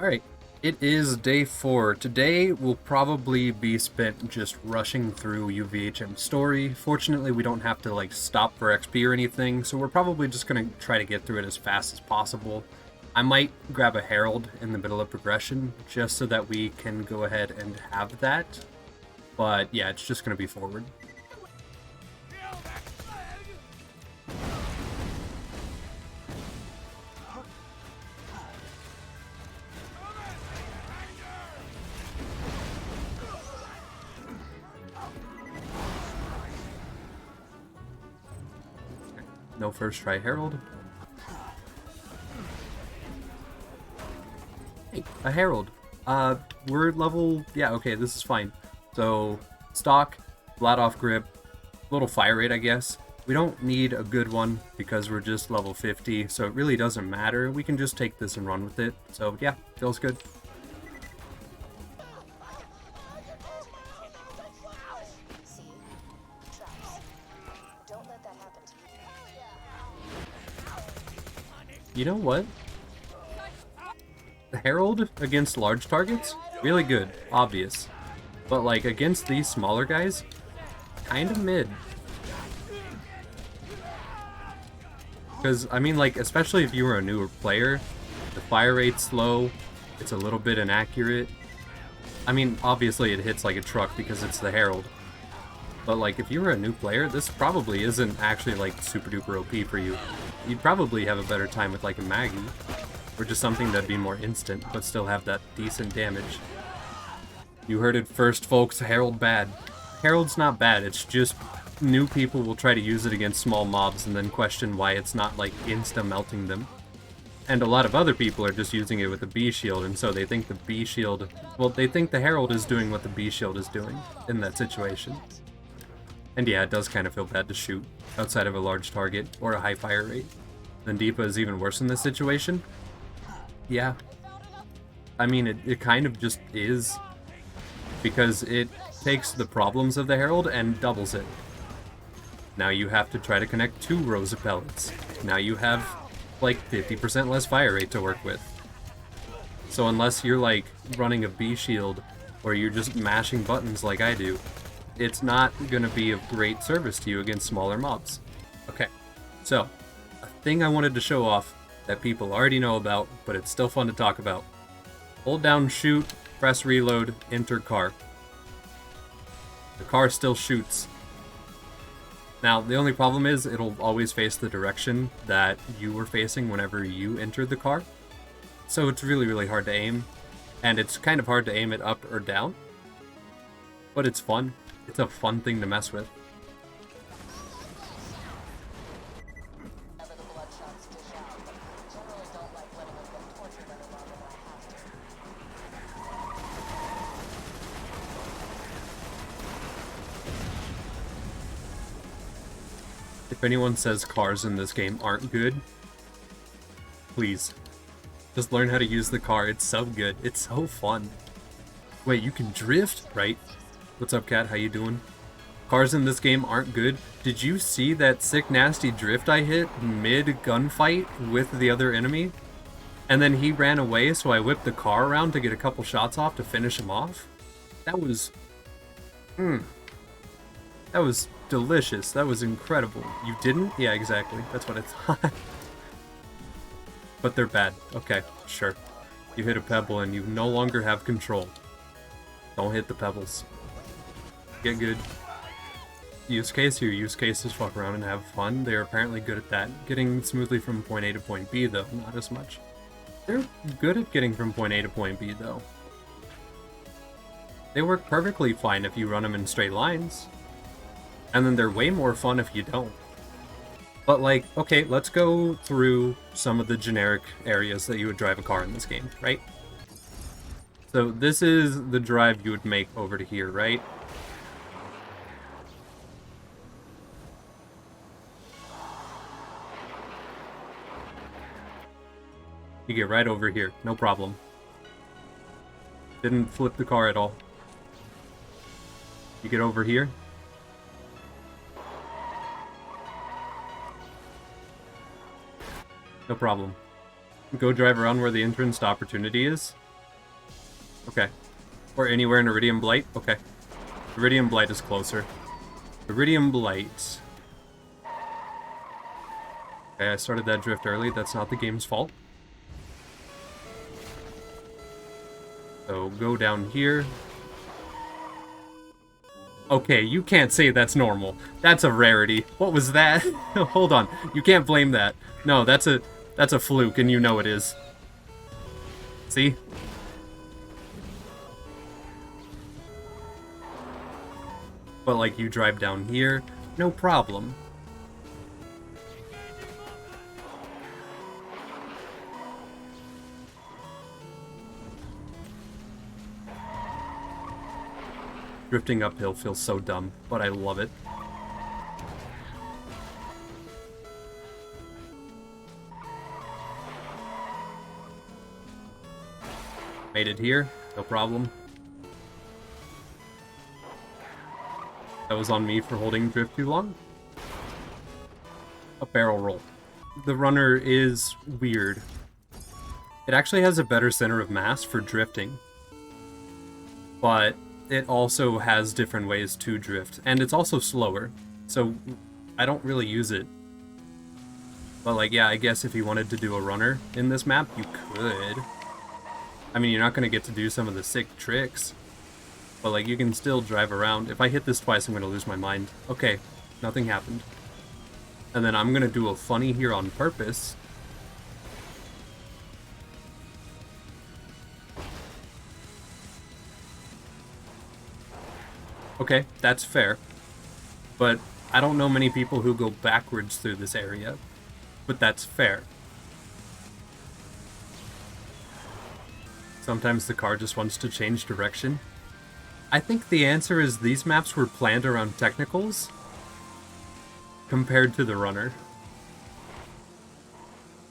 Alright, it is day 4. Today will probably be spent just rushing through UVHM story. Fortunately, we don't have to stop for XP or anything, so we're probably just going to try to get through it as fast as possible. I might grab a Herald in the middle of progression, just so that we can go ahead and have that. But yeah, it's just going to be forward. No first try Herald. Hey, a Herald. We're level... Yeah, okay, this is fine. So, stock, flat off grip, little fire rate, I guess. We don't need a good one because we're just level 50, so it really doesn't matter. We can just take this and run with it. So, yeah, feels good. You know what? The Herald against large targets, really good, obvious. But against these smaller guys, kind of mid. Because, I mean, especially if you were a newer player, the fire rate's low, it's a little bit inaccurate. I mean, obviously it hits like a truck because it's the Herald. But if you were a new player, this probably isn't actually super duper OP for you. You'd probably have a better time with a Maggie, or just something that'd be more instant, but still have that decent damage. You heard it first, folks, Herald bad. Herald's not bad, it's just new people will try to use it against small mobs and then question why it's not insta-melting them. And a lot of other people are just using it with the B shield, and so they think the B shield... Well, they think the Herald is doing what the B shield is doing in that situation. And yeah, it does kind of feel bad to shoot outside of a large target or a high fire rate. Then Deepa is even worse in this situation. Yeah. I mean, it kind of just is. Because it takes the problems of the Herald and doubles it. Now you have to try to connect 2 rows of pellets. Now you have 50% less fire rate to work with. So unless you're running a B shield or you're just mashing buttons like I do, it's not going to be of great service to you against smaller mobs. Okay, so, a thing I wanted to show off that people already know about, but it's still fun to talk about. Hold down shoot, press reload, enter car. The car still shoots. Now, the only problem is it'll always face the direction that you were facing whenever you entered the car. So it's really, really hard to aim. And it's kind of hard to aim it up or down. But it's fun. It's a fun thing to mess with. If anyone says cars in this game aren't good, please, just learn how to use the car. It's so good. It's so fun. Wait, you can drift? Right. What's up, Cat? How you doing? Cars in this game aren't good. Did you see that sick nasty drift I hit mid-gunfight with the other enemy? And then he ran away, so I whipped the car around to get a couple shots off to finish him off? That was... That was delicious. That was incredible. You didn't? Yeah, exactly. That's what I thought. But they're bad. Okay, sure. You hit a pebble and you no longer have control. Don't hit the pebbles. Get good. Use case, your use cases fuck around and have fun. They're apparently good at that. Getting smoothly from point A to point B, though, not as much. They're good at getting from point A to point B, though. They work perfectly fine if you run them in straight lines. And then they're way more fun if you don't. But okay, let's go through some of the generic areas that you would drive a car in this game, right? So this is the drive you would make over to here, right? You get right over here, no problem. Didn't flip the car at all. You get over here. No problem. Go drive around where the entrance to opportunity is. Okay. Or anywhere in Iridium Blight? Okay. Iridium Blight is closer. Iridium Blight. Okay, I started that drift early. That's not the game's fault. So go down here. Okay, you can't say that's normal. That's a rarity. What was that? Hold on. You can't blame that. No, that's a fluke, and you know it is. See? But like you drive down here, no problem. Drifting uphill feels so dumb, but I love it. Made it here, no problem. That was on me for holding drift too long. A barrel roll. The runner is weird. It actually has a better center of mass for drifting. But it also has different ways to drift. And it's also slower. So I don't really use it. But like, yeah, I guess if you wanted to do a runner in this map, you could. I mean, you're not going to get to do some of the sick tricks. But like, you can still drive around. If I hit this twice, I'm going to lose my mind. Okay, nothing happened. And then I'm going to do a funny here on purpose. Okay, that's fair. But I don't know many people who go backwards through this area. But that's fair. Sometimes the car just wants to change direction. I think the answer is these maps were planned around technicals compared to the runner.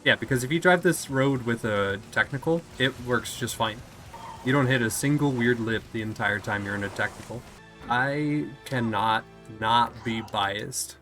Yeah, because if you drive this road with a technical, it works just fine. You don't hit a single weird lip the entire time you're in a technical. I cannot not be biased.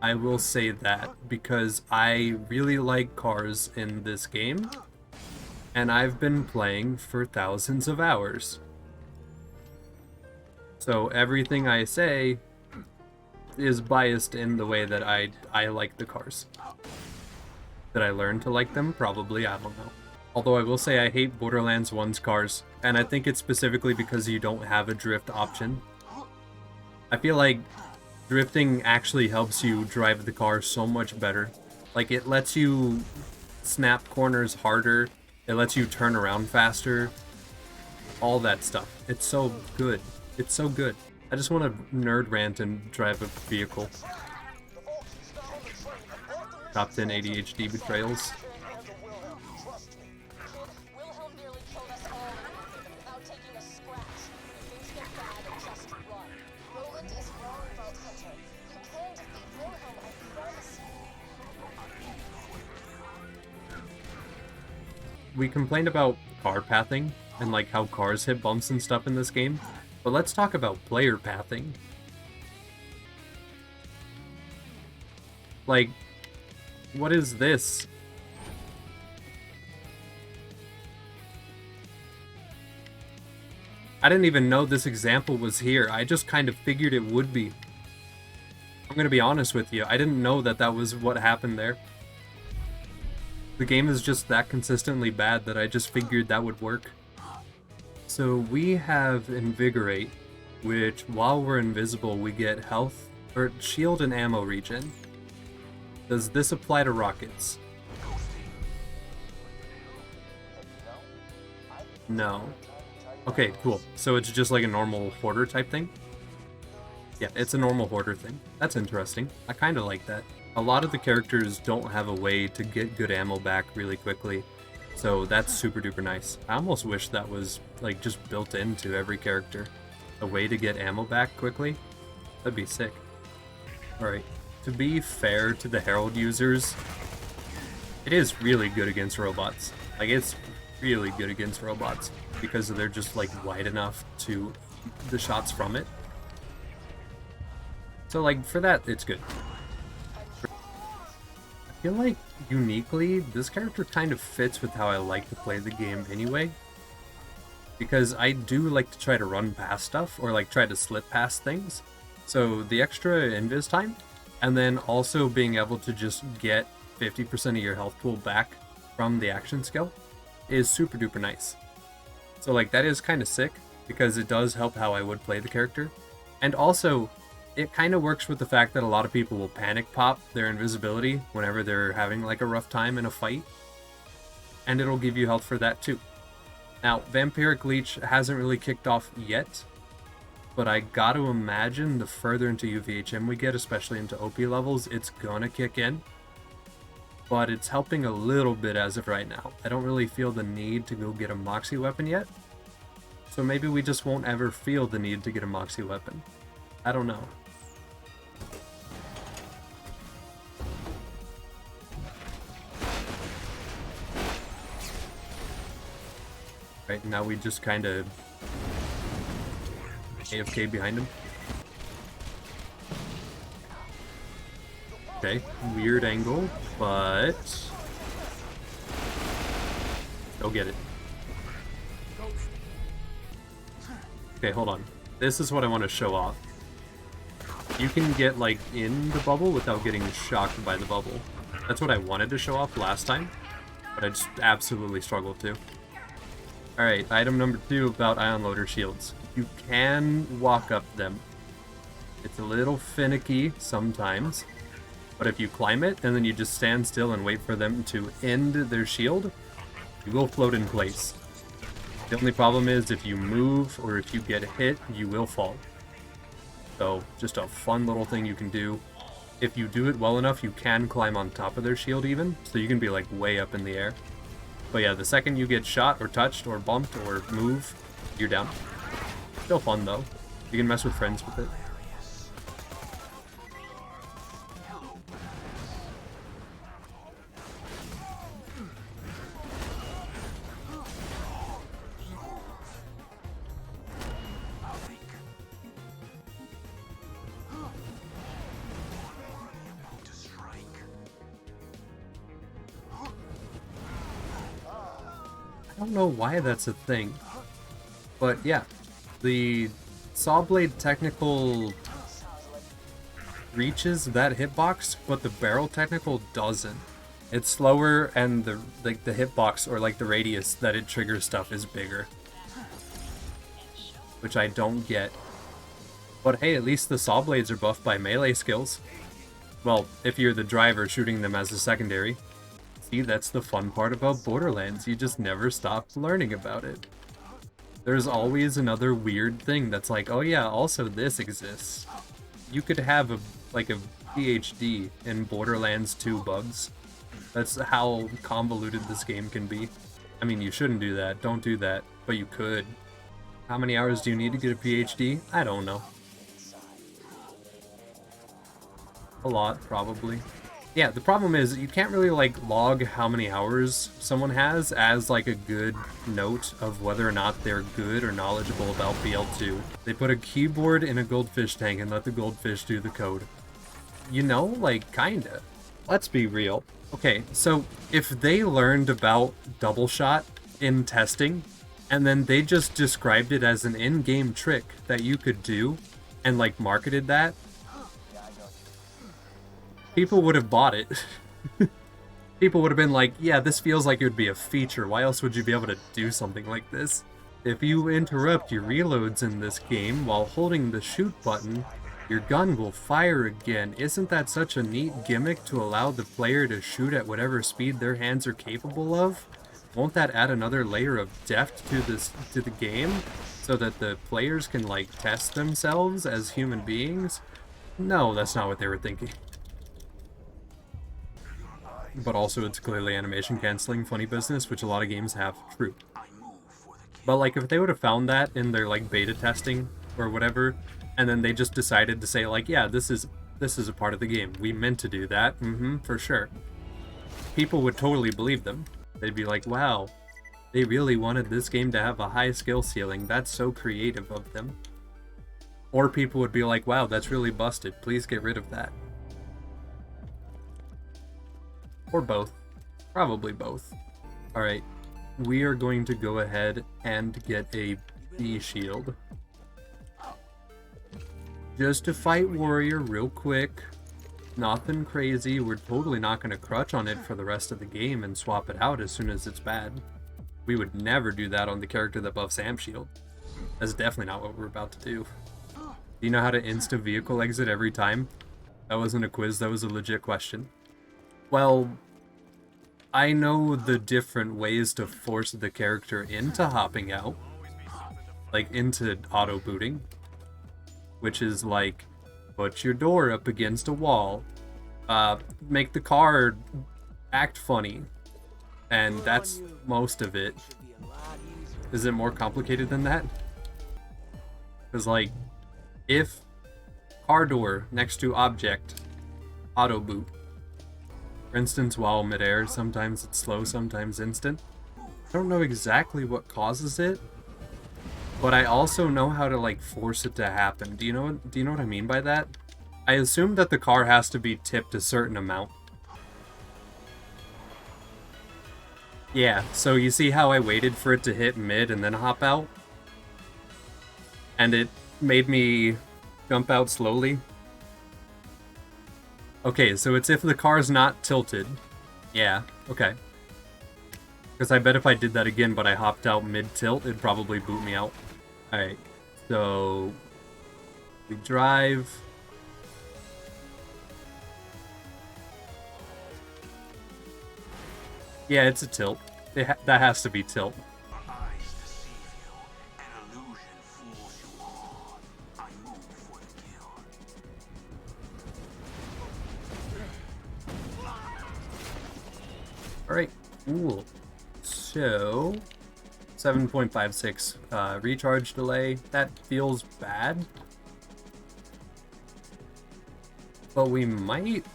I will say that because I really like cars in this game, and I've been playing for thousands of hours. So everything I say is biased in the way that I like the cars. Did I learn to like them? Probably, I don't know. Although I will say I hate Borderlands 1's cars, and I think it's specifically because you don't have a drift option. I feel like drifting actually helps you drive the car so much better. Like, it lets you snap corners harder, it lets you turn around faster, all that stuff. It's so good. It's so good. I just want to nerd rant and drive a vehicle. Top 10 ADHD betrayals. We complained about car pathing and like how cars hit bumps and stuff in this game, but let's talk about player pathing. Like, what is this? I didn't even know this example was here. I just kind of figured it would be. I'm gonna be honest with you. I didn't know that that was what happened there. The game is just that consistently bad that I just figured that would work. So we have Invigorate, which while we're invisible we get health, or shield and ammo regen. Does this apply to rockets? No. Okay, cool. So it's just like a normal hoarder type thing? Yeah, it's a normal hoarder thing. That's interesting. I kind of like that. A lot of the characters don't have a way to get good ammo back really quickly, so that's super duper nice. I almost wish that was like just built into every character. A way to get ammo back quickly? That'd be sick. Alright, to be fair to the Herald users, it is really good against robots. Like, it's really good against robots because they're just like wide enough to the shots from it. So like, for that, it's good. I feel like, uniquely, this character kind of fits with how I like to play the game anyway. because I do like to try to run past stuff or like try to slip past things. So the extra invis time, and then also being able to just get 50% of your health pool back from the action skill is super duper nice. So like that is kind of sick because it does help how I would play the character. And also it kind of works with the fact that a lot of people will panic pop their invisibility whenever they're having like a rough time in a fight. And it'll give you health for that too. Now, Vampiric Leech hasn't really kicked off yet, but I gotta imagine the further into UVHM we get, especially into OP levels, it's gonna kick in. But it's helping a little bit as of right now. I don't really feel the need to go get a Moxie weapon yet, so maybe we just won't ever feel the need to get a Moxie weapon. I don't know. Right, now we just kind of AFK behind him. Okay, weird angle, but go get it. Okay, hold on. This is what I want to show off. You can get like in the bubble without getting shocked by the bubble. That's what I wanted to show off last time, but I just absolutely struggled to. Alright, item number 2 about Ion Loader shields. You can walk up them. It's a little finicky sometimes, but if you climb it and then you just stand still and wait for them to end their shield, you will float in place. The only problem is if you move or if you get hit, you will fall. So, just a fun little thing you can do. If you do it well enough, you can climb on top of their shield even, so you can be like way up in the air. But yeah, the second you get shot or touched or bumped or move, you're down. Still fun though. You can mess with friends with it. I don't know why that's a thing, but yeah, the saw blade technical reaches that hitbox, but the barrel technical doesn't. It's slower, and the hitbox or like the radius that it triggers stuff is bigger, which I don't get. But hey, at least the saw blades are buffed by melee skills. Well, if you're the driver shooting them as a secondary. See, that's the fun part about Borderlands, you just never stop learning about it. There's always another weird thing that's like, oh yeah, also this exists. You could have a PhD in Borderlands 2 bugs. That's how convoluted this game can be. I mean, you shouldn't do that, don't do that, but you could. How many hours do you need to get a PhD? I don't know. A lot, probably. Yeah, the problem is you can't really like log how many hours someone has as like a good note of whether or not they're good or knowledgeable about BL2. They put a keyboard in a goldfish tank and let the goldfish do the code. You know, like kinda. Let's be real. Okay, so if they learned about double shot in testing and then they just described it as an in-game trick that you could do and like marketed that, people would have bought it. People would have been like, yeah, this feels like it would be a feature. Why else would you be able to do something like this? If you interrupt your reloads in this game while holding the shoot button, your gun will fire again. Isn't that such a neat gimmick to allow the player to shoot at whatever speed their hands are capable of? Won't that add another layer of depth to the game so that the players can like test themselves as human beings? No, that's not what they were thinking. But also it's clearly animation canceling funny business, which a lot of games have. True. But like if they would have found that in their like beta testing or whatever, and then they just decided to say like, yeah, this is a part of the game. We meant to do that. For sure. People would totally believe them. They'd be like, wow, they really wanted this game to have a high skill ceiling. That's so creative of them. Or people would be like, wow, that's really busted. Please get rid of that. Or both. Probably both. Alright. we are going to go ahead and get a B shield. Just to fight warrior real quick. Nothing crazy. We're totally not going to crutch on it for the rest of the game and swap it out as soon as it's bad. We would never do that on the character that buffs Am Shield. That's definitely not what we're about to do. Do you know how to insta-vehicle exit every time? That wasn't a quiz, that was a legit question. Well, I know the different ways to force the character into hopping out. Like, into auto-booting. Which is like, put your door up against a wall. Make the car act funny. And that's most of it. Is it more complicated than that? Because, like, if car door next to object, auto boot. For instance, while midair, sometimes it's slow, sometimes instant. I don't know exactly what causes it, but I also know how to, like, force it to happen. Do you know what I mean by that? I assume that the car has to be tipped a certain amount. Yeah, so you see how I waited for it to hit mid and then hop out? And it made me jump out slowly? Okay, so it's if the car's not tilted. Yeah, okay. Because I bet if I did that again but I hopped out mid-tilt, it'd probably boot me out. Alright, so we drive. Yeah, it's a tilt. That has to be tilt. Alright, cool. So, 7.56 recharge delay. That feels bad. But we might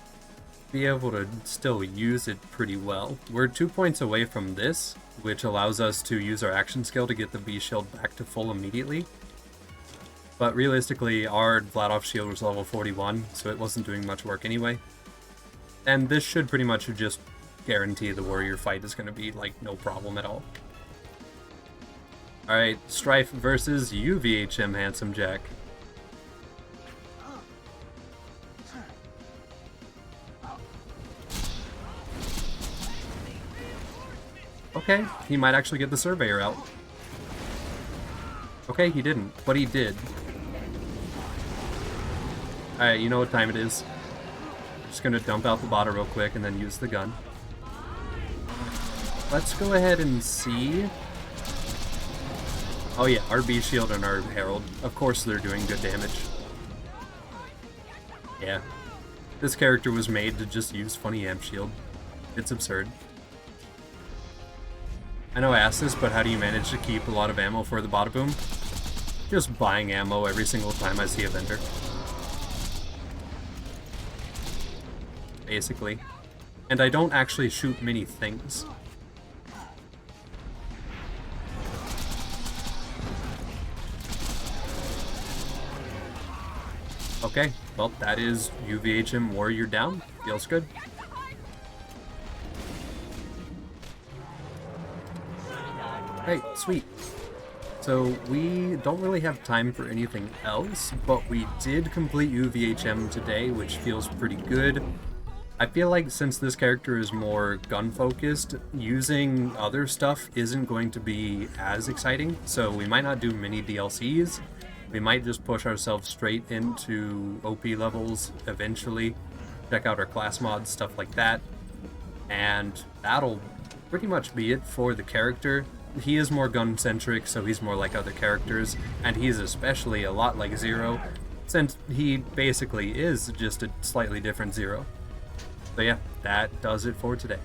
be able to still use it pretty well. We're 2 points away from this, which allows us to use our action skill to get the B shield back to full immediately. But realistically, our Vladoff shield was level 41, so it wasn't doing much work anyway. And this should pretty much just guarantee the warrior fight is going to be, like, no problem at all. Alright, Strife versus UVHM Handsome Jack. Okay, he might actually get the Surveyor out. Okay, he didn't, but he did. Alright, you know what time it is. Just gonna dump out the bot real quick and then use the gun. Let's go ahead and see. Oh yeah, our B shield and our Herald. Of course they're doing good damage. Yeah. This character was made to just use funny amp shield. It's absurd. I know I asked this, but how do you manage to keep a lot of ammo for the bada boom? Just buying ammo every single time I see a vendor. Basically. And I don't actually shoot many things. Okay, well, that is UVHM Warrior down. Feels good. Hey, sweet. So we don't really have time for anything else, but we did complete UVHM today, which feels pretty good. I feel like since this character is more gun-focused, using other stuff isn't going to be as exciting, so we might not do many DLCs. We might just push ourselves straight into OP levels eventually, check out our class mods, stuff like that, and that'll pretty much be it for the character. He is more gun-centric, so he's more like other characters, and he's especially a lot like Zero, since he basically is just a slightly different Zero. So yeah, that does it for today.